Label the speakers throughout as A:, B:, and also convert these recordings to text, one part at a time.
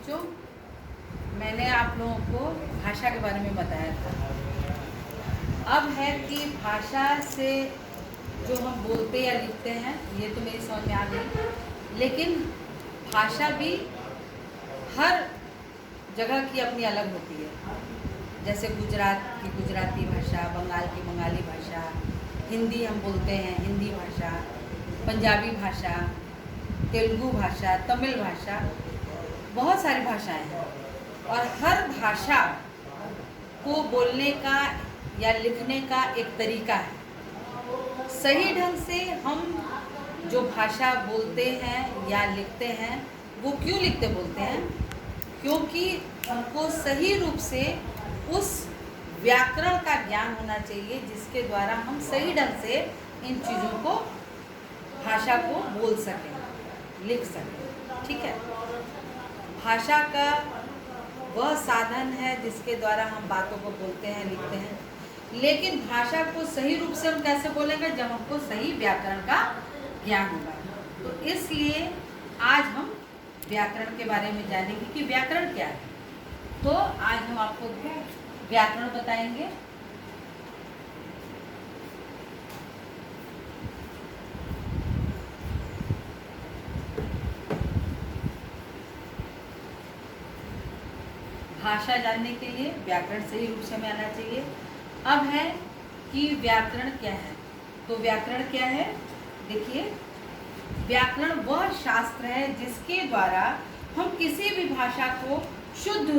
A: बच्चों, मैंने आप लोगों को भाषा के बारे में बताया था। अब है कि भाषा से जो हम बोलते या लिखते हैं ये तो मेरी समझ में आ गई, लेकिन भाषा भी हर जगह की अपनी अलग होती है। जैसे गुजरात की गुजराती भाषा, बंगाल की बंगाली भाषा, हिंदी हम बोलते हैं हिंदी भाषा, पंजाबी भाषा, तेलुगु भाषा, तमिल भाषा, बहुत सारी भाषाएं हैं। और हर भाषा को बोलने का या लिखने का एक तरीका है। सही ढंग से हम जो भाषा बोलते हैं या लिखते हैं वो क्यों लिखते बोलते हैं? क्योंकि हमको सही रूप से उस व्याकरण का ज्ञान होना चाहिए जिसके द्वारा हम सही ढंग से इन चीज़ों को, भाषा को बोल सकें, लिख सकें। ठीक है। भाषा का वह साधन है जिसके द्वारा हम बातों को बोलते हैं, लिखते हैं, लेकिन भाषा को सही रूप से हम कैसे बोलेंगे? जब हमको सही व्याकरण का ज्ञान होगा। तो इसलिए आज हम व्याकरण के बारे में जानेंगे कि व्याकरण क्या है। तो आज हम आपको व्याकरण बताएंगे। भाषा जानने के लिए व्याकरण सही रूप से हमें आना चाहिए। अब है कि व्याकरण क्या है। तो व्याकरण क्या है? देखिए, व्याकरण वह शास्त्र है जिसके द्वारा हम किसी भी भाषा को शुद्ध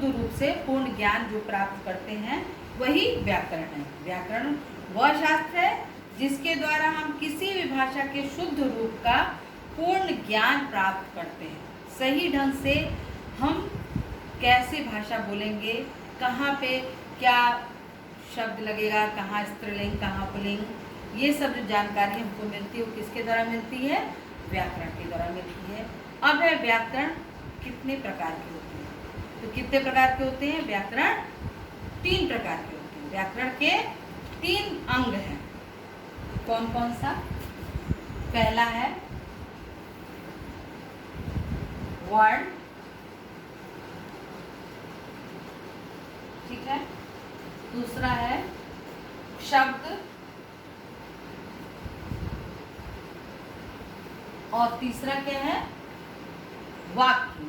A: रूप से पूर्ण ज्ञान जो प्राप्त करते हैं वही व्याकरण है। व्याकरण वह शास्त्र है जिसके द्वारा हम किसी भी भाषा के शुद्ध रूप का पूर्ण ज्ञान प्राप्त करते हैं। सही ढंग से हम कैसे भाषा बोलेंगे, कहाँ पे क्या शब्द लगेगा, कहाँ स्त्रीलिंग, कहाँ पुल्लिंग, ये सब जो जानकारी हमको मिलती है वो किसके द्वारा मिलती है? व्याकरण के द्वारा मिलती है। अब है व्याकरण कितने प्रकार के होते हैं? तो कितने प्रकार के होते हैं? व्याकरण 3 प्रकार के होते हैं। व्याकरण के 3 अंग हैं। कौन कौन सा? पहला है वर्ण, ठीक है। दूसरा है शब्द, और तीसरा क्या है? वाक्य।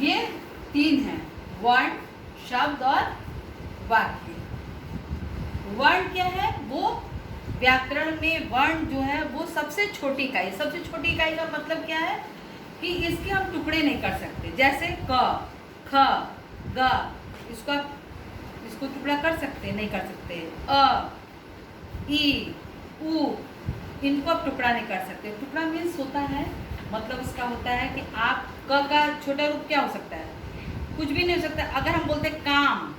A: ये 3 हैं, वर्ण, शब्द और वाक्य। वर्ण क्या है? वो व्याकरण में वर्ण जो है वो सबसे छोटी इकाई। सबसे छोटी इकाई का मतलब क्या है? कि इसके हम टुकड़े नहीं कर सकते। जैसे क, ख, ग, इसको टुकड़ा कर सकते? नहीं कर सकते। अ, ई, उ, इनको आप टुकड़ा नहीं कर सकते। टुकड़ा मीन्स होता है, मतलब इसका होता है कि आप क का छोटा रूप क्या हो सकता है? कुछ भी नहीं हो सकता। अगर हम बोलते काम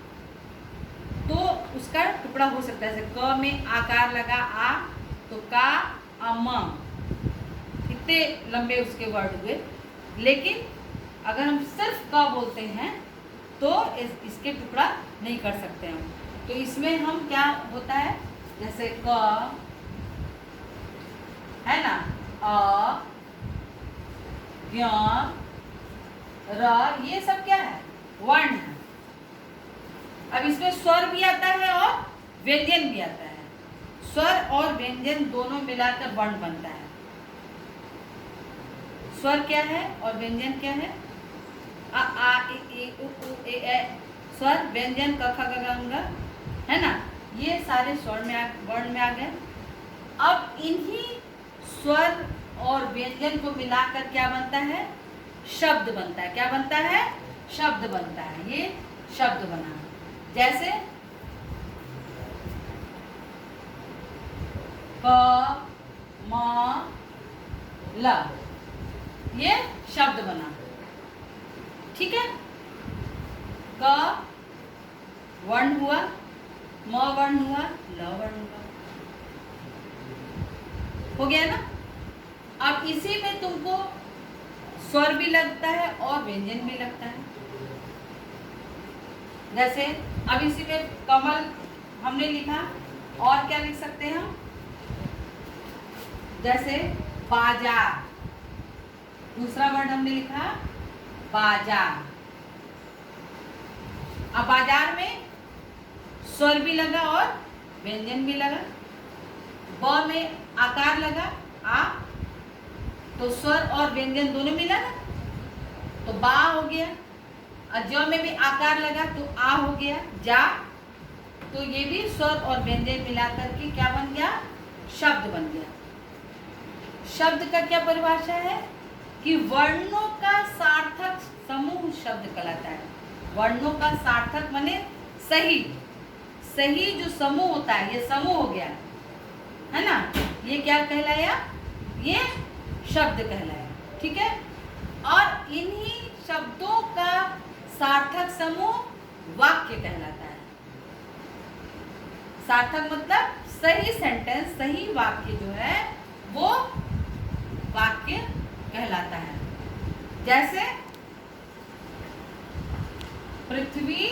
A: तो उसका टुकड़ा हो सकता है। जैसे क में आकार लगा आ तो का, अम, इतने लंबे उसके वर्ड हुए। लेकिन अगर हम सिर्फ क बोलते हैं तो इसके टुकड़ा नहीं कर सकते हम। तो इसमें हम क्या होता है? जैसे क है ना, अ, ज्ञ, र, ये सब क्या है? वर्ण है। अब इसमें स्वर भी आता है और व्यंजन भी आता है। स्वर और व्यंजन दोनों मिलाकर वर्ण बनता है। स्वर क्या है और व्यंजन क्या है? अ, आ, इ, उ, ए, ए। स्वर, व्यंजन, क, ख, ग, घ, ङ, है ना, ये सारे वर्ण में आ गए। अब इन्हीं स्वर और व्यंजन को मिलाकर क्या बनता है? शब्द बनता है। क्या बनता है? शब्द बनता है। ये शब्द बना। जैसे क, म, ल, ये शब्द बना। ठीक है। क वर्ण हुआ, म वर्ण हुआ, ल वर्ण हुआ, हो गया ना। अब इसी में तुमको स्वर भी लगता है और व्यंजन भी लगता है। जैसे अब इसी में कमल हमने लिखा, और क्या लिख सकते हैं हम? जैसे बाजार, दूसरा वर्ड हमने लिखा बाजार। अब बाजार में स्वर भी लगा और व्यंजन भी लगा। ब में आकार लगा आ, तो स्वर और व्यंजन दोनों मिला ना, तो बा हो गया। और ज में भी आकार लगा तो आ हो गया जा। तो ये भी स्वर और व्यंजन मिलाकर के क्या बन गया, शब्द बन गया। शब्द का क्या परिभाषा है कि वर्णों का सार्थक समूह शब्द कहलाता है। वर्णों का सार्थक माने सही, सही जो समूह होता है, ये समूह हो गया है ना, ये क्या कहलाया, ये शब्द कहलाया। ठीक है। और इन्हीं शब्दों का सार्थक समूह वाक्य कहलाता है। सार्थक मतलब सही सेंटेंस, सही वाक्य जो है वो वाक्य कहलाता है। जैसे पृथ्वी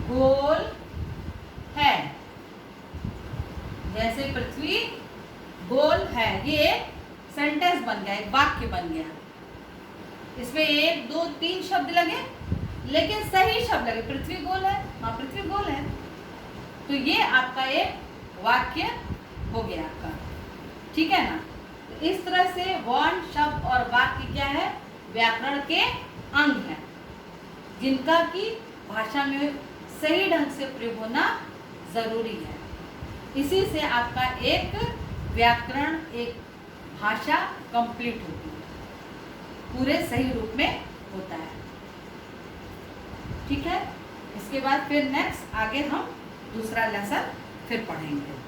A: गोल है, जैसे पृथ्वी गोल है, ये एक सेंटेंस बन गया, एक वाक्य बन गया। इसमें 1 2 3 शब्द लगे, लेकिन सही शब्द लगे, पृथ्वी गोल है, हाँ पृथ्वी गोल है, तो ये आपका एक वाक्य हो गया आपका। ठीक है ना। तो इस तरह से वर्ण, शब्द और वाक्य क्या है, व्याकरण के अंग है, जिनका की भाषा में सही ढंग से प्रयोग होना जरूरी है। इसी से आपका एक व्याकरण, एक भाषा कंप्लीट होती है, पूरे सही रूप में होता है। ठीक है। इसके बाद फिर नेक्स्ट आगे हम दूसरा लेसन फिर पढ़ेंगे।